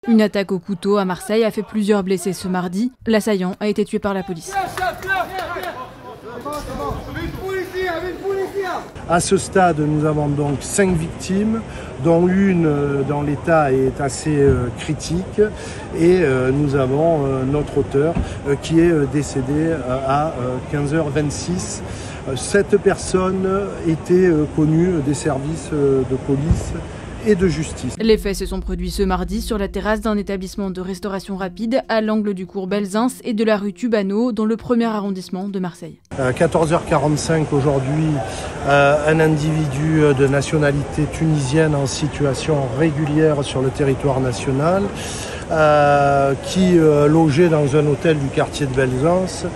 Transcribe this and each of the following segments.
Une attaque au couteau à Marseille a fait plusieurs blessés ce mardi. L'assaillant a été tué par la police. À ce stade, nous avons donc 5 victimes, dont une dont l'état est assez critique, et nous avons notre auteur qui est décédé à 15h26. Cette personne était connue des services de police et de justice. Les faits se sont produits ce mardi sur la terrasse d'un établissement de restauration rapide à l'angle du cours Belzins et de la rue Tubano, dans le 1er arrondissement de Marseille. À 14h45 aujourd'hui, un individu de nationalité tunisienne en situation régulière sur le territoire national, qui logeait dans un hôtel du quartier de Belzins,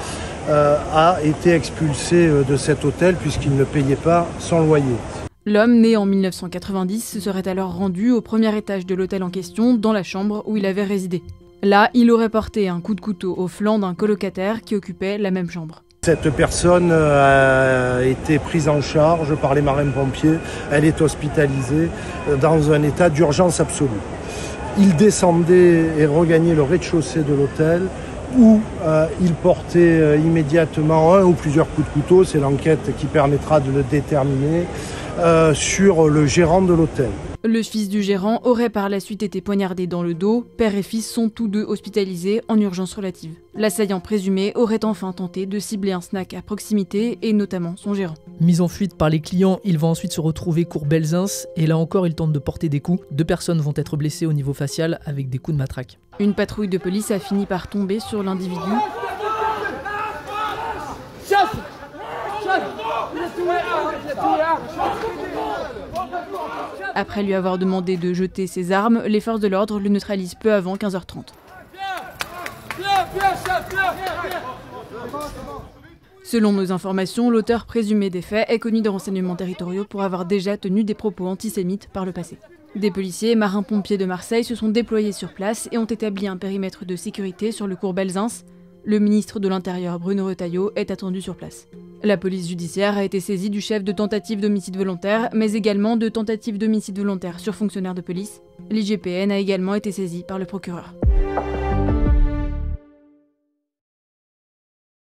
a été expulsé de cet hôtel puisqu'il ne payait pas son loyer. L'homme, né en 1990, se serait alors rendu au premier étage de l'hôtel en question, dans la chambre où il avait résidé. Là, il aurait porté un coup de couteau au flanc d'un colocataire qui occupait la même chambre. Cette personne a été prise en charge par les marins-pompiers. Elle est hospitalisée dans un état d'urgence absolue. Il descendait et regagnait le rez-de-chaussée de l'hôtel où il portait immédiatement un ou plusieurs coups de couteau. C'est l'enquête qui permettra de le déterminer. Sur le gérant de l'hôtel. Le fils du gérant aurait par la suite été poignardé dans le dos. Père et fils sont tous deux hospitalisés en urgence relative. L'assaillant présumé aurait enfin tenté de cibler un snack à proximité et notamment son gérant. Mis en fuite par les clients, il va ensuite se retrouver cours Belzins et là encore il tente de porter des coups. 2 personnes vont être blessées au niveau facial avec des coups de matraque. Une patrouille de police a fini par tomber sur l'individu. Après lui avoir demandé de jeter ses armes, les forces de l'ordre le neutralisent peu avant 15h30. Selon nos informations, l'auteur présumé des faits est connu des renseignements territoriaux pour avoir déjà tenu des propos antisémites par le passé. Des policiers et marins-pompiers de Marseille se sont déployés sur place et ont établi un périmètre de sécurité sur le cours Belzins. Le ministre de l'Intérieur, Bruno Retailleau, est attendu sur place. La police judiciaire a été saisie du chef de tentative d'homicide volontaire, mais également de tentative d'homicide volontaire sur fonctionnaire de police. L'IGPN a également été saisie par le procureur.